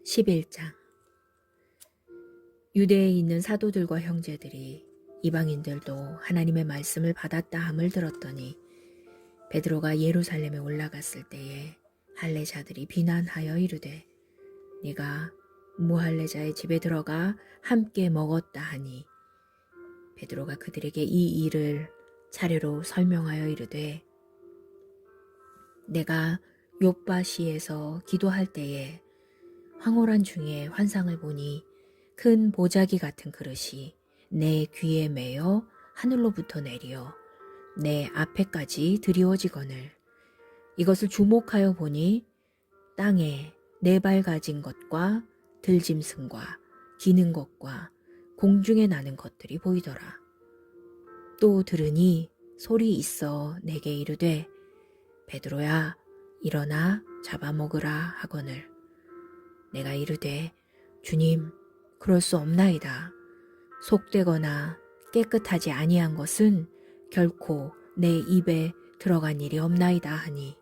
11장. 유대에 있는 사도들과 형제들이 이방인들도 하나님의 말씀을 받았다 함을 들었더니 베드로가 예루살렘에 올라갔을 때에 할례자들이 비난하여 이르되 네가 무할례자의 집에 들어가 함께 먹었다 하니 베드로가 그들에게 이 일을 차례로 설명하여 이르되 내가 욥바시에서 기도할 때에 황홀한 중에 환상을 보니 큰 보자기 같은 그릇이 내 귀에 매어 하늘로부터 내리어 내 앞에까지 드리워지거늘 이것을 주목하여 보니 땅에 네 발 가진 것과 들짐승과 기는 것과 공중에 나는 것들이 보이더라. 또 들으니 소리 있어 내게 이르되 베드로야 일어나 잡아먹으라 하거늘 내가 이르되 주님 그럴 수 없나이다. 속되거나 깨끗하지 아니한 것은 결코 내 입에 들어간 일이 없나이다 하니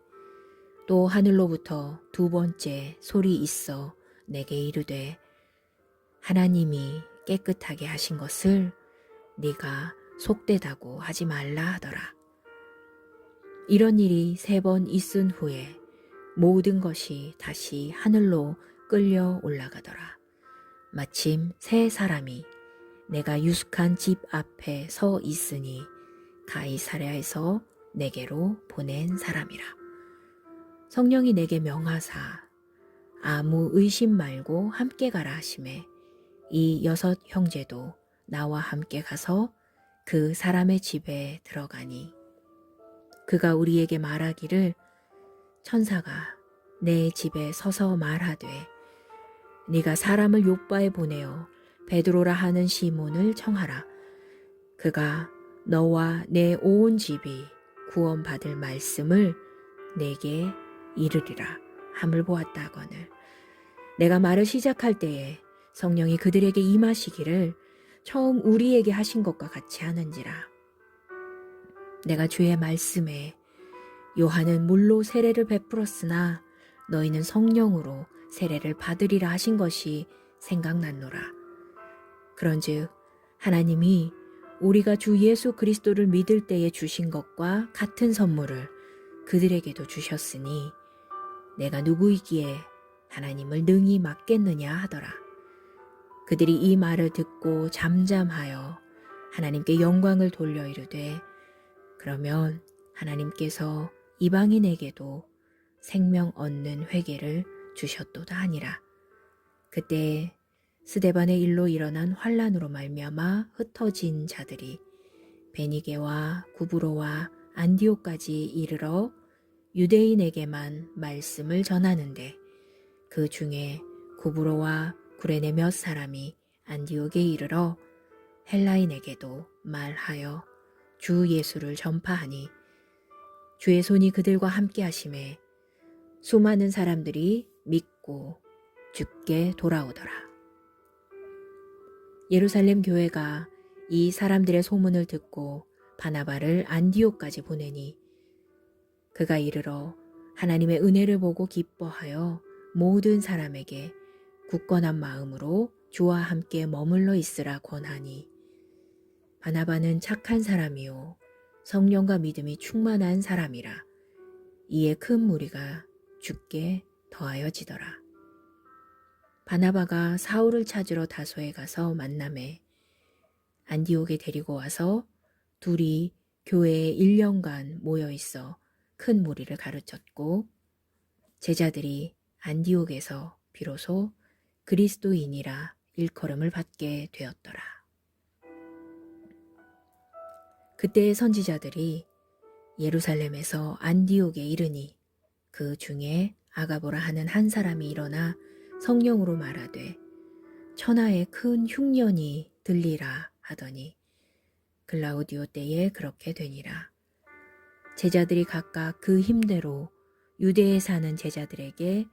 또 하늘로부터 두 번째 소리 있어 내게 이르되 하나님이 깨끗하게 하신 것을 네가 속되다고 하지 말라 하더라. 이런 일이 3번 있은 후에 모든 것이 다시 하늘로 끌려 올라가더라. 마침 3사람이 내가 유숙한 집 앞에 서 있으니 가이사랴에서 내게로 보낸 사람이라. 성령이 내게 명하사 아무 의심 말고 함께 가라 하시매 이 6 형제도 나와 함께 가서 그 사람의 집에 들어가니 그가 우리에게 말하기를 천사가 내 집에 서서 말하되 네가 사람을 욥바에 보내어 베드로라 하는 시몬을 청하라. 그가 너와 내 온 집이 구원받을 말씀을 내게 이르리라 함을 보았다 하거늘 내가 말을 시작할 때에 성령이 그들에게 임하시기를 처음 우리에게 하신 것과 같이 하는지라. 내가 주의 말씀에 요한은 물로 세례를 베풀었으나 너희는 성령으로 세례를 받으리라 하신 것이 생각났노라. 그런즉 하나님이 우리가 주 예수 그리스도를 믿을 때에 주신 것과 같은 선물을 그들에게도 주셨으니 내가 누구이기에 하나님을 능히 막겠느냐 하더라. 그들이 이 말을 듣고 잠잠하여 하나님께 영광을 돌려 이르되 그러면 하나님께서 이방인에게도 생명 얻는 회개를 주셨도다 하니라. 그때 스데반의 일로 일어난 환란으로 말미암아 흩어진 자들이 베니게와 구브로와 안디옥까지 이르러 유대인에게만 말씀을 전하는데 그 중에 구브로와 구레네 몇 사람이 안디옥에 이르러 헬라인에게도 말하여 주 예수를 전파하니 주의 손이 그들과 함께 하심에 수많은 사람들이 믿고 주께 돌아오더라. 예루살렘 교회가 이 사람들의 소문을 듣고 바나바를 안디옥까지 보내니 그가 이르러 하나님의 은혜를 보고 기뻐하여 모든 사람에게 굳건한 마음으로 주와 함께 머물러 있으라 권하니 바나바는 착한 사람이요 성령과 믿음이 충만한 사람이라. 이에 큰 무리가 주께 더하여지더라. 바나바가 사울을 찾으러 다소에 가서 만나매 안디옥에 데리고 와서 둘이 교회에 1년간 모여 있어 큰 무리를 가르쳤고 제자들이 안디옥에서 비로소 그리스도인이라 일컬음을 받게 되었더라. 그때의 선지자들이 예루살렘에서 안디옥에 이르니 그 중에 아가보라 하는 한 사람이 일어나 성령으로 말하되 천하에 큰 흉년이 들리라 하더니 글라우디오 때에 그렇게 되니라. 제자들이 각각 그 힘대로 유대에 사는 제자들에게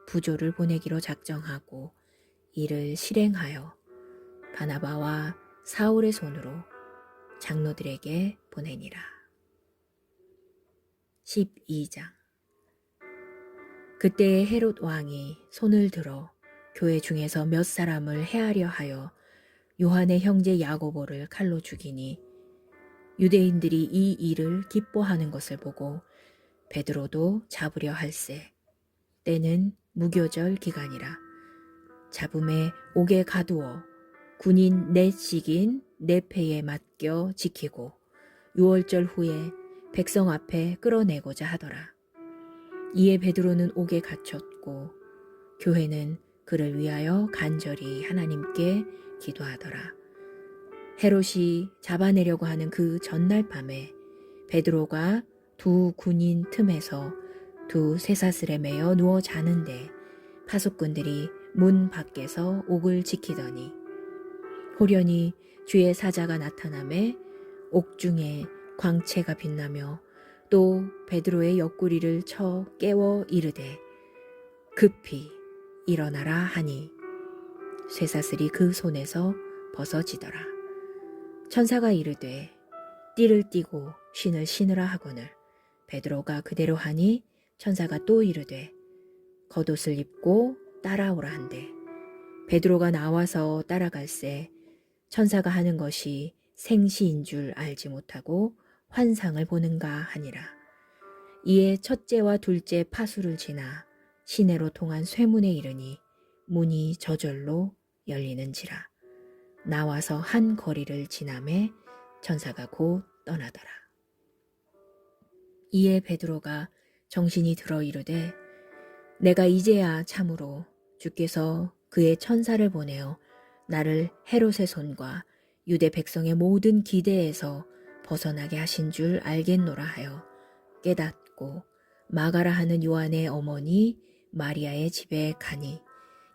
부조를 보내기로 작정하고 이를 실행하여 바나바와 사울의 손으로 장로들에게 보내니라. 12장. 그때에 헤롯 왕이 손을 들어 교회 중에서 몇 사람을 해하려 하여 요한의 형제 야고보를 칼로 죽이니 유대인들이 이 일을 기뻐하는 것을 보고 베드로도 잡으려 할세. 때는 무교절 기간이라. 잡음에 옥에 가두어 군인 넷씩인 넷패에 맡겨 지키고 6월절 후에 백성 앞에 끌어내고자 하더라. 이에 베드로는 옥에 갇혔고 교회는 그를 위하여 간절히 하나님께 기도하더라. 헤롯이 잡아내려고 하는 그 전날 밤에 베드로가 두 군인 틈에서 두 쇠사슬에 매여 누워 자는데 파수꾼들이 문 밖에서 옥을 지키더니 호련히 주의 사자가 나타나매 옥중에 광채가 빛나며 또 베드로의 옆구리를 쳐 깨워 이르되 급히 일어나라 하니 쇠사슬이 그 손에서 벗어지더라. 천사가 이르되 띠를 띠고 신을 신으라 하거늘 베드로가 그대로 하니 천사가 또 이르되 겉옷을 입고 따라오라 한대 베드로가 나와서 따라갈새 천사가 하는 것이 생시인 줄 알지 못하고 환상을 보는가 하니라. 이에 첫째와 둘째 파수를 지나 시내로 통한 쇠문에 이르니 문이 저절로 열리는지라. 나와서 한 거리를 지나매 천사가 곧 떠나더라. 이에 베드로가 정신이 들어 이르되 내가 이제야 참으로 주께서 그의 천사를 보내어 나를 헤롯의 손과 유대 백성의 모든 기대에서 벗어나게 하신 줄 알겠노라 하여 깨닫고 마가라 하는 요한의 어머니 마리아의 집에 가니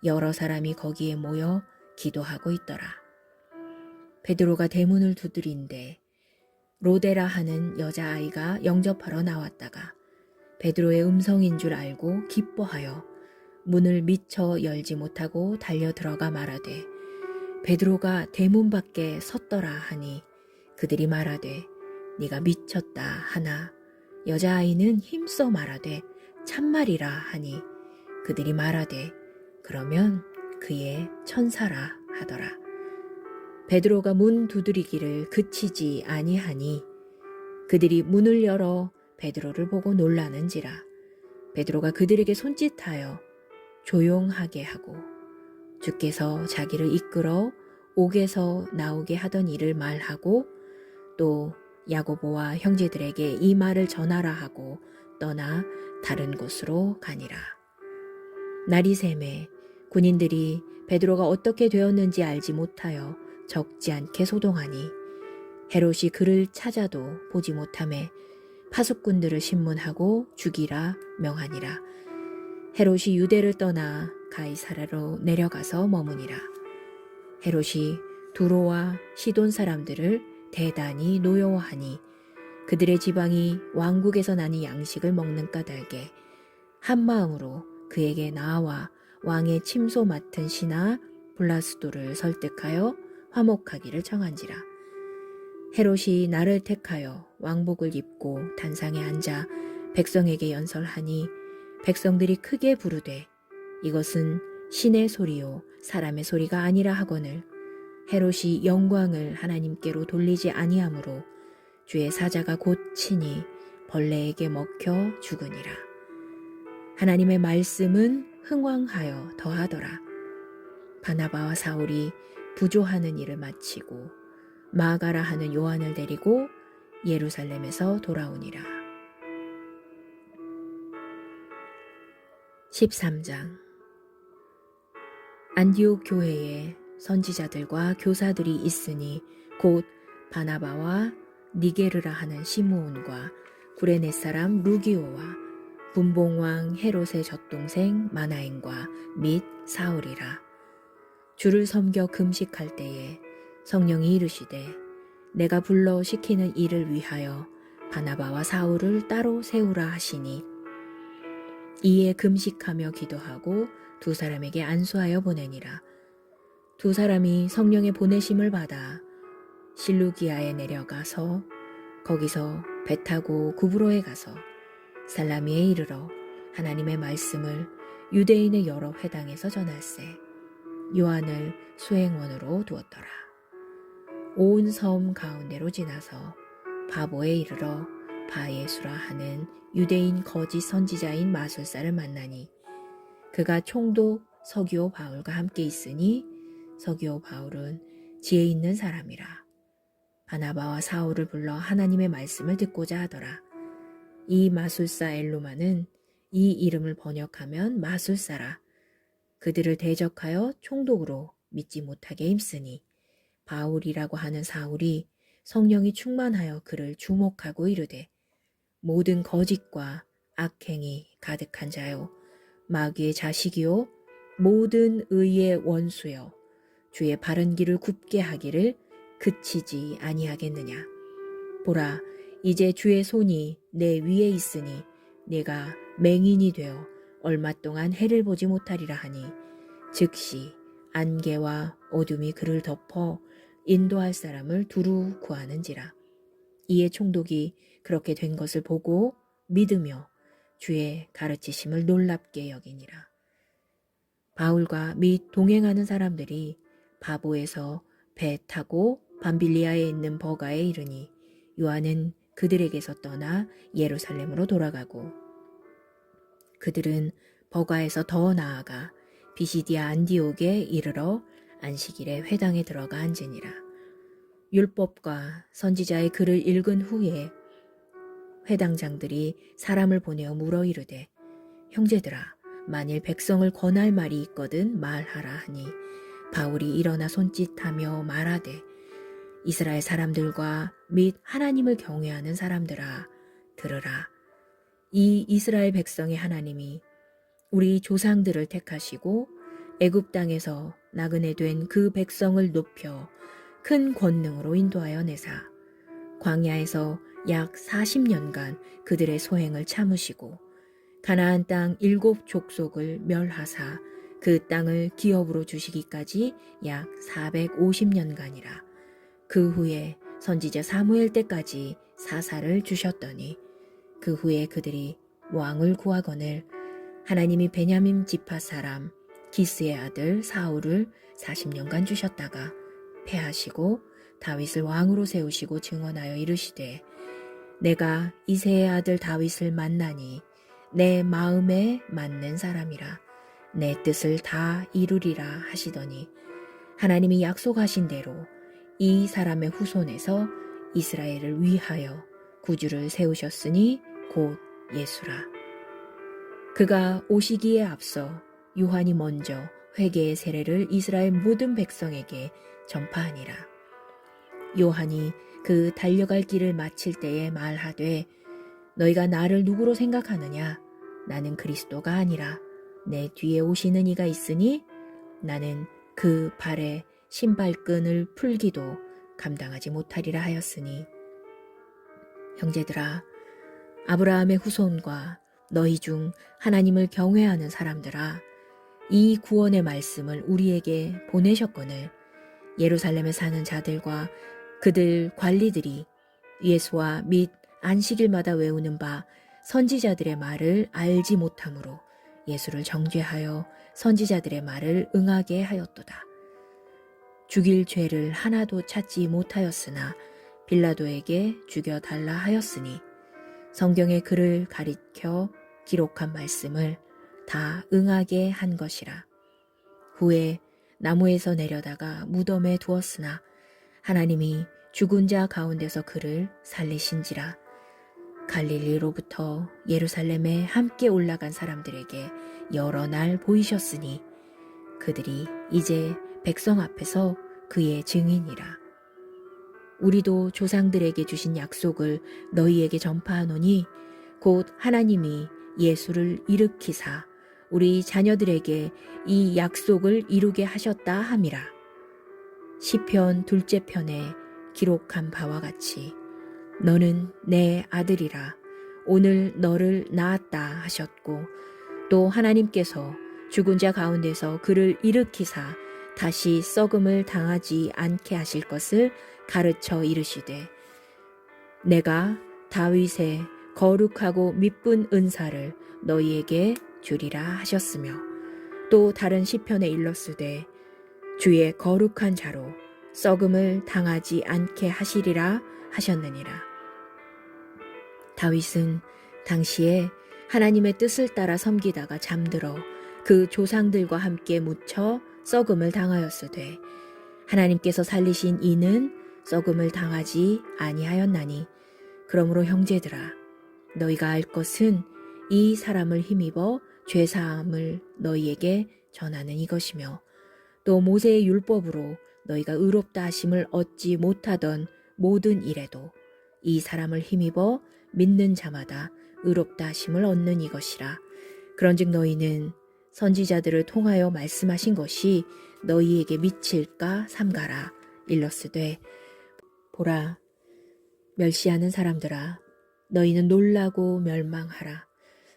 여러 사람이 거기에 모여 기도하고 있더라. 베드로가 대문을 두드린데 로데라 하는 여자아이가 영접하러 나왔다가 베드로의 음성인 줄 알고 기뻐하여 문을 미처 열지 못하고 달려 들어가 말하되 베드로가 대문 밖에 섰더라 하니 그들이 말하되 네가 미쳤다 하나 여자아이는 힘써 말하되 참말이라 하니 그들이 말하되 그러면 그의 천사라 하더라. 베드로가 문 두드리기를 그치지 아니하니 그들이 문을 열어 베드로를 보고 놀라는지라. 베드로가 그들에게 손짓하여 조용하게 하고 주께서 자기를 이끌어 옥에서 나오게 하던 일을 말하고 또 야고보와 형제들에게 이 말을 전하라 하고 떠나 다른 곳으로 가니라. 날이 새매 군인들이 베드로가 어떻게 되었는지 알지 못하여 적지 않게 소동하니 헤롯이 그를 찾아도 보지 못하매 파수꾼들을 신문하고 죽이라 명하니라. 헤롯이 유대를 떠나 가이사라로 내려가서 머무니라. 헤롯이 두로와 시돈 사람들을 대단히 노여워하니 그들의 지방이 왕국에서 나니 양식을 먹는 까닭에 한 마음으로 그에게 나와 왕의 침소 맡은 신하 블라스도를 설득하여 화목하기를 청한지라. 헤롯이 나를 택하여 왕복을 입고 단상에 앉아 백성에게 연설하니 백성들이 크게 부르되 이것은 신의 소리요 사람의 소리가 아니라 하거늘 헤롯이 영광을 하나님께로 돌리지 아니하므로 주의 사자가 곧 치니 벌레에게 먹혀 죽으니라. 하나님의 말씀은 흥왕하여 더하더라. 바나바와 사울이 부조하는 일을 마치고 마가라 하는 요한을 데리고 예루살렘에서 돌아오니라. 13장. 안디옥 교회에 선지자들과 교사들이 있으니 곧 바나바와 니게르라 하는 시므온과 구레네 사람 루기오와 분봉왕 헤롯의 젖동생 마나엔과 및 사울이라. 주를 섬겨 금식할 때에 성령이 이르시되 내가 불러 시키는 일을 위하여 바나바와 사울을 따로 세우라 하시니 이에 금식하며 기도하고 두 사람에게 안수하여 보내니라. 두 사람이 성령의 보내심을 받아 실루기아에 내려가서 거기서 배 타고 구브로에 가서 살라미에 이르러 하나님의 말씀을 유대인의 여러 회당에서 전할세. 요한을 수행원으로 두었더라. 온 섬 가운데로 지나서 바보에 이르러 바예수라 하는 유대인 거짓 선지자인 마술사를 만나니 그가 총독 서기오 바울과 함께 있으니 서기오 바울은 지혜 있는 사람이라. 바나바와 사울을 불러 하나님의 말씀을 듣고자 하더라. 이 마술사 엘루마는 이 이름을 번역하면 마술사라. 그들을 대적하여 총독으로 믿지 못하게 힘쓰니 바울이라고 하는 사울이 성령이 충만하여 그를 주목하고 이르되 모든 거짓과 악행이 가득한 자요 마귀의 자식이요 모든 의의 원수여 주의 바른 길을 굽게 하기를 그치지 아니하겠느냐. 보라 이제 주의 손이 내 위에 있으니 내가 맹인이 되어 얼마 동안 해를 보지 못하리라 하니 즉시 안개와 어둠이 그를 덮어 인도할 사람을 두루 구하는지라. 이에 총독이 그렇게 된 것을 보고 믿으며 주의 가르치심을 놀랍게 여기니라. 바울과 및 동행하는 사람들이 바보에서 배 타고 밤빌리아에 있는 버가에 이르니 요한은 그들에게서 떠나 예루살렘으로 돌아가고 그들은 버가에서 더 나아가 비시디아 안디옥에 이르러 안식일에 회당에 들어가 앉으니라. 율법과 선지자의 글을 읽은 후에 회당장들이 사람을 보내어 물어 이르되 형제들아 만일 백성을 권할 말이 있거든 말하라 하니 바울이 일어나 손짓하며 말하되 이스라엘 사람들과 및 하나님을 경외하는 사람들아 들으라. 이 이스라엘 백성의 하나님이 우리 조상들을 택하시고 애굽 땅에서 나그네 된 그 백성을 높여 큰 권능으로 인도하여 내사 광야에서 약 40년간 그들의 소행을 참으시고 가나안 땅 7 족속을 멸하사 그 땅을 기업으로 주시기까지 약 450년간이라. 그 후에 선지자 사무엘 때까지 사사를 주셨더니 그 후에 그들이 왕을 구하거늘 하나님이 베냐민 지파 사람 기스의 아들 사울을 40년간 주셨다가 패하시고 다윗을 왕으로 세우시고 증언하여 이르시되 내가 이새의 아들 다윗을 만나니 내 마음에 맞는 사람이라 내 뜻을 다 이루리라 하시더니 하나님이 약속하신 대로 이 사람의 후손에서 이스라엘을 위하여 구주를 세우셨으니 곧 예수라. 그가 오시기에 앞서 요한이 먼저 회개의 세례를 이스라엘 모든 백성에게 전파하니라. 요한이 그 달려갈 길을 마칠 때에 말하되 너희가 나를 누구로 생각하느냐? 나는 그리스도가 아니라 내 뒤에 오시는 이가 있으니 나는 그 발에 신발끈을 풀기도 감당하지 못하리라 하였으니 형제들아 아브라함의 후손과 너희 중 하나님을 경외하는 사람들아 이 구원의 말씀을 우리에게 보내셨거늘 예루살렘에 사는 자들과 그들 관리들이 예수와 및 안식일마다 외우는 바 선지자들의 말을 알지 못하므로 예수를 정죄하여 선지자들의 말을 응하게 하였도다. 죽일 죄를 하나도 찾지 못하였으나 빌라도에게 죽여달라 하였으니 성경의 글을 가리켜 기록한 말씀을 다 응하게 한 것이라. 후에 나무에서 내려다가 무덤에 두었으나 하나님이 죽은 자 가운데서 그를 살리신지라. 갈릴리로부터 예루살렘에 함께 올라간 사람들에게 여러 날 보이셨으니 그들이 이제 백성 앞에서 그의 증인이라. 우리도 조상들에게 주신 약속을 너희에게 전파하노니 곧 하나님이 예수를 일으키사 우리 자녀들에게 이 약속을 이루게 하셨다 함이라. 시편 2째 편에 기록한 바와 같이 너는 내 아들이라 오늘 너를 낳았다 하셨고 또 하나님께서 죽은 자 가운데서 그를 일으키사 다시 썩음을 당하지 않게 하실 것을 가르쳐 이르시되 내가 다윗의 거룩하고 미쁜 은사를 너희에게 주리라 하셨으며 또 다른 시편에 일렀으되 주의 거룩한 자로 썩음을 당하지 않게 하시리라 하셨느니라. 다윗은 당시에 하나님의 뜻을 따라 섬기다가 잠들어 그 조상들과 함께 묻혀 썩음을 당하였으되 하나님께서 살리신 이는 썩음을 당하지 아니하였나니 그러므로 형제들아 너희가 알 것은 이 사람을 힘입어 죄사함을 너희에게 전하는 이것이며 또 모세의 율법으로 너희가 의롭다 하심을 얻지 못하던 모든 일에도 이 사람을 힘입어 믿는 자마다 의롭다 하심을 얻는 이것이라. 그런즉 너희는 선지자들을 통하여 말씀하신 것이 너희에게 미칠까 삼가라. 일러스되 보라 멸시하는 사람들아 너희는 놀라고 멸망하라.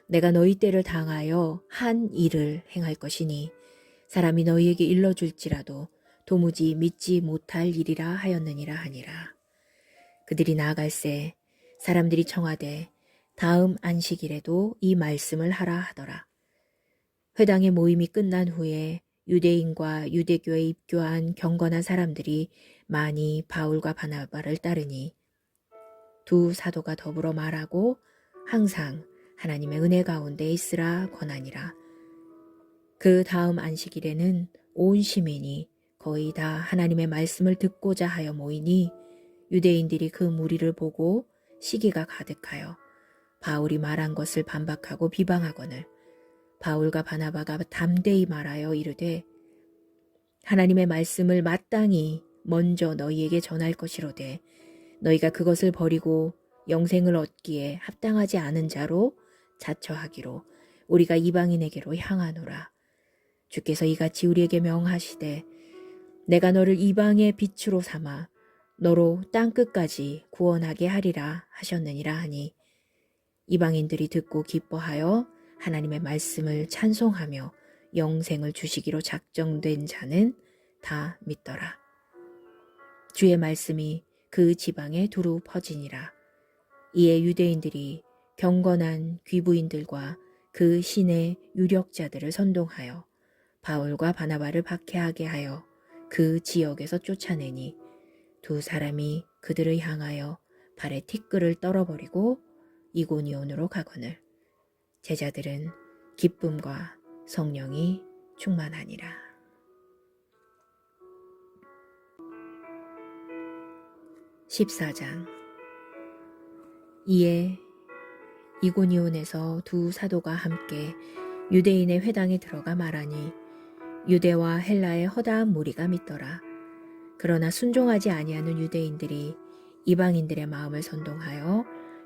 내가 너희 때를 당하여 한 일을 행할 것이니 사람이 너희에게 일러줄지라도 도무지 믿지 못할 일이라 하였느니라 하니라. 그들이 나아갈새 사람들이 청하되 다음 안식일에도 이 말씀을 하라 하더라. 회당의 모임이 끝난 후에 유대인과 유대교에 입교한 경건한 사람들이 많이 바울과 바나바를 따르니 두 사도가 더불어 말하고 항상 하나님의 은혜 가운데 있으라 권하니라. 그 다음 안식일에는 온 시민이 거의 다 하나님의 말씀을 듣고자 하여 모이니 유대인들이 그 무리를 보고 시기가 가득하여 바울이 말한 것을 반박하고 비방하거늘 바울과 바나바가 담대히 말하여 이르되 하나님의 말씀을 마땅히 먼저 너희에게 전할 것이로되 너희가 그것을 버리고 영생을 얻기에 합당하지 않은 자로 자처하기로 우리가 이방인에게로 향하노라. 주께서 이같이 우리에게 명하시되 내가 너를 이방의 빛으로 삼아 너로 땅끝까지 구원하게 하리라 하셨느니라 하니 이방인들이 듣고 기뻐하여 하나님의 말씀을 찬송하며 영생을 주시기로 작정된 자는 다 믿더라. 주의 말씀이 그 지방에 두루 퍼지니라. 이에 유대인들이 경건한 귀부인들과 그 신의 유력자들을 선동하여 바울과 바나바를 박해하게 하여 그 지역에서 쫓아내니 두 사람이 그들을 향하여 발에 티끌을 떨어버리고 이고니온으로 가거늘 제자들은 기쁨과 성령이 충만하니라. 14장. 이에 이고니온에서 두 사도가 함께 유대인의 회당에 들어가 말하니 유대와 헬라의 허다한 무리가 믿더라. 그러나 순종하지 아니하는 유대인들이 이방인들의 마음을 선동하여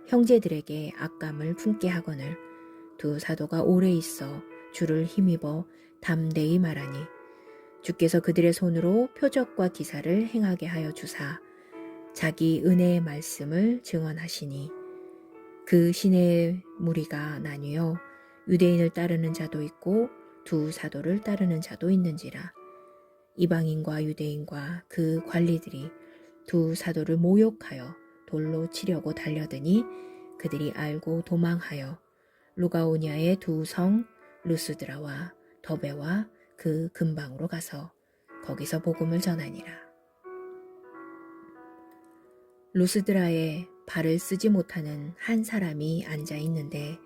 형제들에게 악감을 품게 하거늘 두 사도가 오래 있어 주를 힘입어 담대히 말하니 주께서 그들의 손으로 표적과 기사를 행하게 하여 주사 자기 은혜의 말씀을 증언하시니 그 시내의 무리가 나뉘어 유대인을 따르는 자도 있고 두 사도를 따르는 자도 있는지라. 이방인과 유대인과 그 관리들이 두 사도를 모욕하여 돌로 치려고 달려드니 그들이 알고 도망하여 루가오니아의 두 성 루스드라와 더베와 그 근방으로 가서 거기서 복음을 전하니라. 루스드라에 발을 쓰지 못하는 한 사람이 앉아 있는데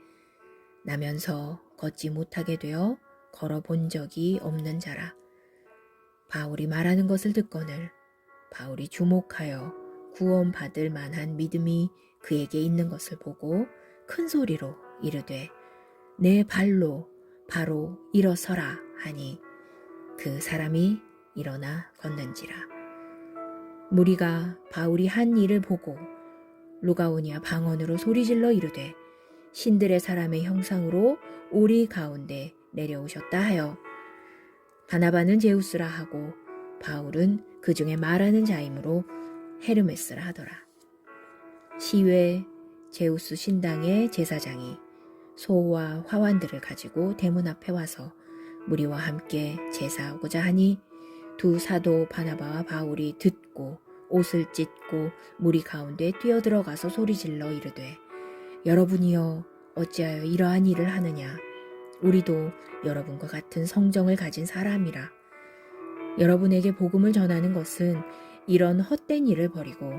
나면서 걷지 못하게 되어 걸어본 적이 없는 자라. 바울이 말하는 것을 듣거늘 바울이 주목하여 구원받을 만한 믿음이 그에게 있는 것을 보고 큰 소리로 이르되 내 발로 바로 일어서라 하니 그 사람이 일어나 걷는지라. 무리가 바울이 한 일을 보고 루가오니아 방언으로 소리질러 이르되 신들의 사람의 형상으로 우리 가운데 내려오셨다 하여 바나바는 제우스라 하고 바울은 그 중에 말하는 자이므로 헤르메스라 하더라. 시외 제우스 신당의 제사장이 소와 화환들을 가지고 대문 앞에 와서 무리와 함께 제사하고자 하니 두 사도 바나바와 바울이 듣고 옷을 찢고 무리 가운데 뛰어들어가서 소리질러 이르되 여러분이여 어찌하여 이러한 일을 하느냐. 우리도 여러분과 같은 성정을 가진 사람이라. 여러분에게 복음을 전하는 것은 이런 헛된 일을 버리고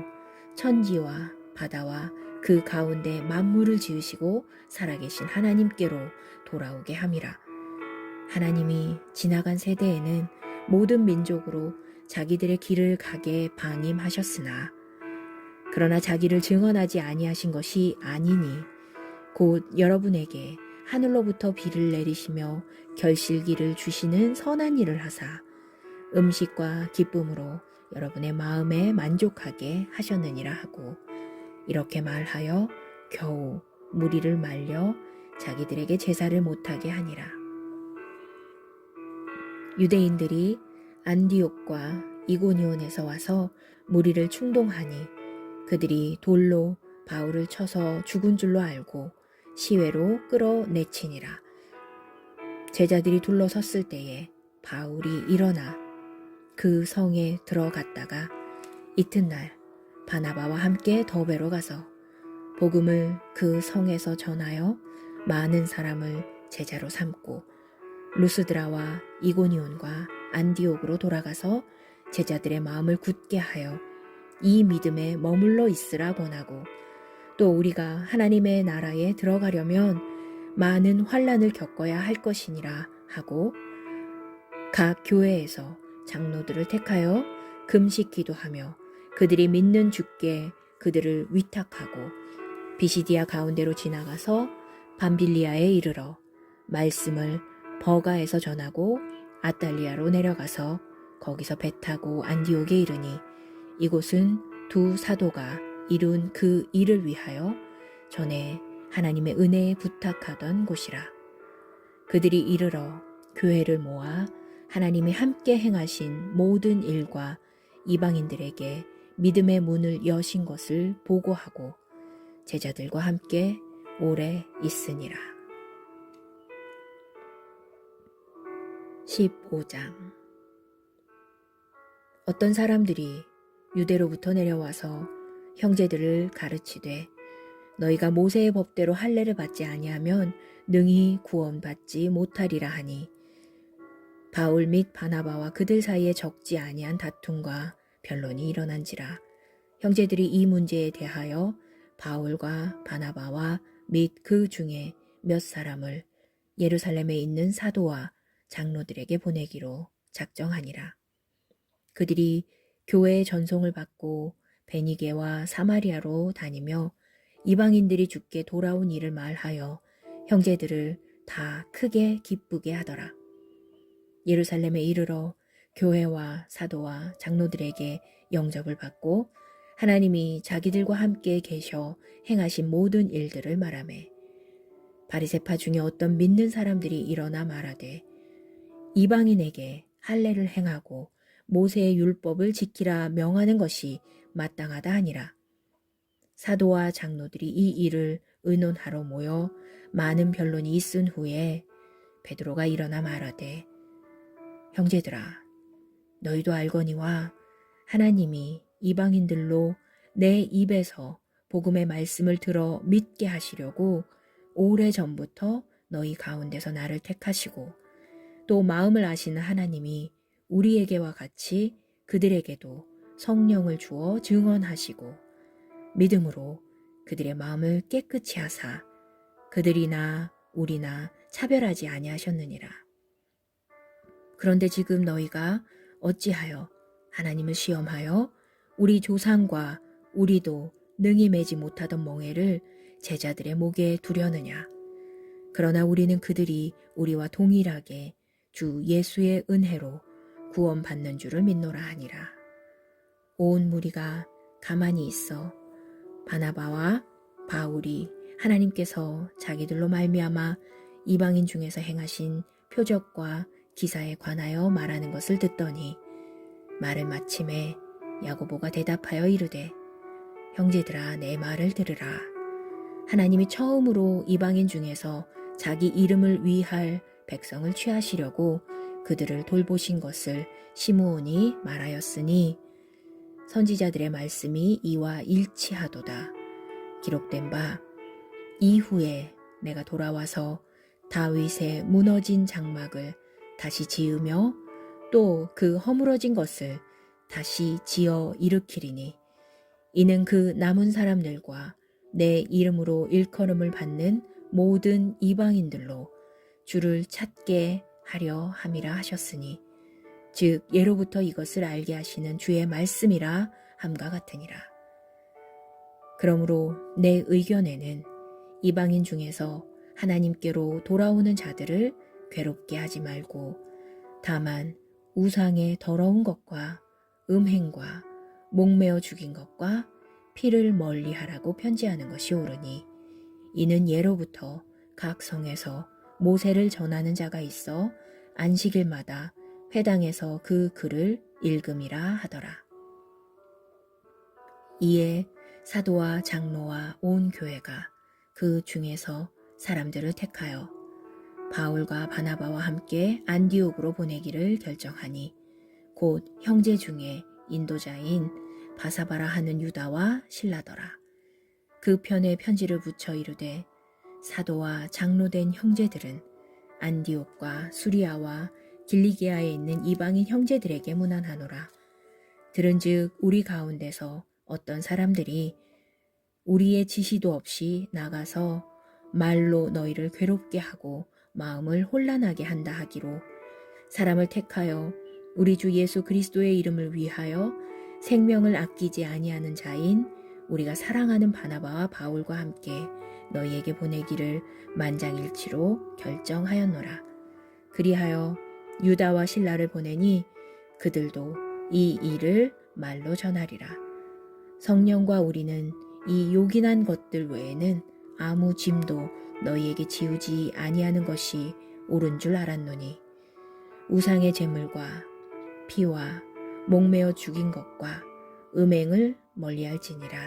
천지와 바다와 그 가운데 만물을 지으시고 살아계신 하나님께로 돌아오게 함이라. 하나님이 지나간 세대에는 모든 민족으로 자기들의 길을 가게 방임하셨으나 그러나 자기를 증언하지 아니하신 것이 아니니 곧 여러분에게 하늘로부터 비를 내리시며 결실기를 주시는 선한 일을 하사 음식과 기쁨으로 여러분의 마음에 만족하게 하셨느니라 하고 이렇게 말하여 겨우 무리를 말려 자기들에게 제사를 못하게 하니라. 유대인들이 안디옥과 이고니온에서 와서 무리를 충동하니 그들이 돌로 바울을 쳐서 죽은 줄로 알고 시외로 끌어내치니라. 제자들이 둘러섰을 때에 바울이 일어나 그 성에 들어갔다가 이튿날 바나바와 함께 더베로 가서 복음을 그 성에서 전하여 많은 사람을 제자로 삼고 루스드라와 이고니온과 안디옥으로 돌아가서 제자들의 마음을 굳게 하여 이 믿음에 머물러 있으라 권하고 또 우리가 하나님의 나라에 들어가려면 많은 환난을 겪어야 할 것이니라 하고 각 교회에서 장로들을 택하여 금식 기도하며 그들이 믿는 주께 그들을 위탁하고 비시디아 가운데로 지나가서 밤빌리아에 이르러 말씀을 버가에서 전하고 아달리아로 내려가서 거기서 배 타고 안디옥에 이르니 이곳은 두 사도가 이룬 그 일을 위하여 전에 하나님의 은혜에 부탁하던 곳이라. 그들이 이르러 교회를 모아 하나님이 함께 행하신 모든 일과 이방인들에게 믿음의 문을 여신 것을 보고하고 제자들과 함께 오래 있으니라. 15장. 어떤 사람들이 유대로부터 내려와서 형제들을 가르치되 너희가 모세의 법대로 할례를 받지 아니하면 능히 구원받지 못하리라 하니 바울 및 바나바와 그들 사이에 적지 아니한 다툼과 변론이 일어난지라. 형제들이 이 문제에 대하여 바울과 바나바와 및 그 중에 몇 사람을 예루살렘에 있는 사도와 장로들에게 보내기로 작정하니라. 그들이 교회의 전송을 받고 베니게와 사마리아로 다니며 이방인들이 주께 돌아온 일을 말하여 형제들을 다 크게 기쁘게 하더라. 예루살렘에 이르러 교회와 사도와 장로들에게 영접을 받고 하나님이 자기들과 함께 계셔 행하신 모든 일들을 말하매 바리새파 중에 어떤 믿는 사람들이 일어나 말하되 이방인에게 할례를 행하고 모세의 율법을 지키라 명하는 것이 마땅하다 하니라. 사도와 장로들이 이 일을 의논하러 모여 많은 변론이 있은 후에 베드로가 일어나 말하되 형제들아 너희도 알거니와 하나님이 이방인들로 내 입에서 복음의 말씀을 들어 믿게 하시려고 오래전부터 너희 가운데서 나를 택하시고 또 마음을 아시는 하나님이 우리에게와 같이 그들에게도 성령을 주어 증언하시고 믿음으로 그들의 마음을 깨끗이 하사 그들이나 우리나 차별하지 아니하셨느니라. 그런데 지금 너희가 어찌하여 하나님을 시험하여 우리 조상과 우리도 능히 매지 못하던 멍에를 제자들의 목에 두려느냐. 그러나 우리는 그들이 우리와 동일하게 주 예수의 은혜로 구원받는 줄을 믿노라 하니라. 온 무리가 가만히 있어 바나바와 바울이 하나님께서 자기들로 말미암아 이방인 중에서 행하신 표적과 기사에 관하여 말하는 것을 듣더니 말을 마침에 야고보가 대답하여 이르되 형제들아 내 말을 들으라. 하나님이 처음으로 이방인 중에서 자기 이름을 위할 백성을 취하시려고 그들을 돌보신 것을 시므온이 말하였으니 선지자들의 말씀이 이와 일치하도다. 기록된 바 이후에 내가 돌아와서 다윗의 무너진 장막을 다시 지으며 또 그 허물어진 것을 다시 지어 일으키리니 이는 그 남은 사람들과 내 이름으로 일컬음을 받는 모든 이방인들로 주를 찾게 하려 함이라 하셨으니 즉 예로부터 이것을 알게 하시는 주의 말씀이라 함과 같으니라. 그러므로 내 의견에는 이방인 중에서 하나님께로 돌아오는 자들을 괴롭게 하지 말고 다만 우상의 더러운 것과 음행과 목매어 죽인 것과 피를 멀리하라고 편지하는 것이 옳으니 이는 예로부터 각 성에서 모세를 전하는 자가 있어 안식일마다 회당에서 그 글을 읽음이라 하더라. 이에 사도와 장로와 온 교회가 그 중에서 사람들을 택하여 바울과 바나바와 함께 안디옥으로 보내기를 결정하니 곧 형제 중에 인도자인 바사바라 하는 유다와 실라더라. 그 편에 편지를 붙여 이르되 사도와 장로된 형제들은 안디옥과 수리아와 길리기아에 있는 이방인 형제들에게 문안하노라. 들은즉 우리 가운데서 어떤 사람들이 우리의 지시도 없이 나가서 말로 너희를 괴롭게 하고 마음을 혼란하게 한다 하기로 사람을 택하여 우리 주 예수 그리스도의 이름을 위하여 생명을 아끼지 아니하는 자인 우리가 사랑하는 바나바와 바울과 함께 너희에게 보내기를 만장일치로 결정하였노라. 그리하여 유다와 실라를 보내니 그들도 이 일을 말로 전하리라. 성령과 우리는 이 요긴한 것들 외에는 아무 짐도 너희에게 지우지 아니하는 것이 옳은 줄 알았노니 우상의 제물과 피와 목매어 죽인 것과 음행을 멀리할지니라.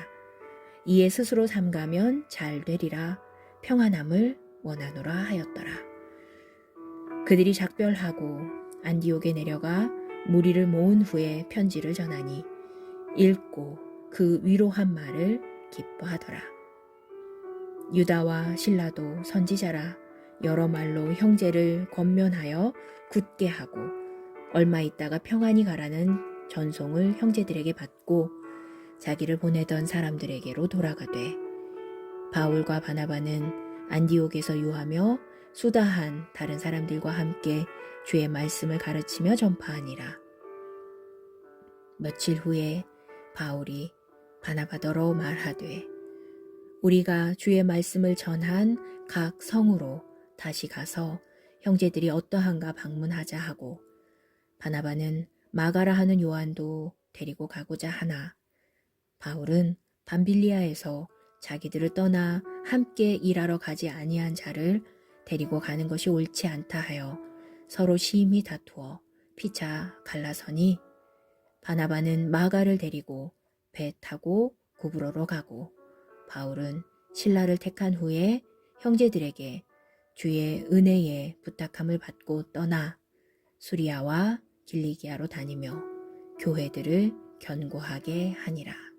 이에 스스로 삼가면 잘 되리라 평안함을 원하노라 하였더라. 그들이 작별하고 안디옥에 내려가 무리를 모은 후에 편지를 전하니 읽고 그 위로한 말을 기뻐하더라. 유다와 실라도 선지자라 여러 말로 형제를 권면하여 굳게 하고 얼마 있다가 평안히 가라는 전송을 형제들에게 받고 자기를 보내던 사람들에게로 돌아가되 바울과 바나바는 안디옥에서 유하며 수다한 다른 사람들과 함께 주의 말씀을 가르치며 전파하니라. 며칠 후에 바울이 바나바더러 말하되 우리가 주의 말씀을 전한 각 성으로 다시 가서 형제들이 어떠한가 방문하자 하고 바나바는 마가라 하는 요한도 데리고 가고자 하나 바울은 밤빌리아에서 자기들을 떠나 함께 일하러 가지 아니한 자를 데리고 가는 것이 옳지 않다 하여 서로 심히 다투어 피차 갈라서니 바나바는 마가를 데리고 배 타고 구브로로 가고 바울은 실라를 택한 후에 형제들에게 주의 은혜에 부탁함을 받고 떠나 수리아와 길리기아로 다니며 교회들을 견고하게 하니라.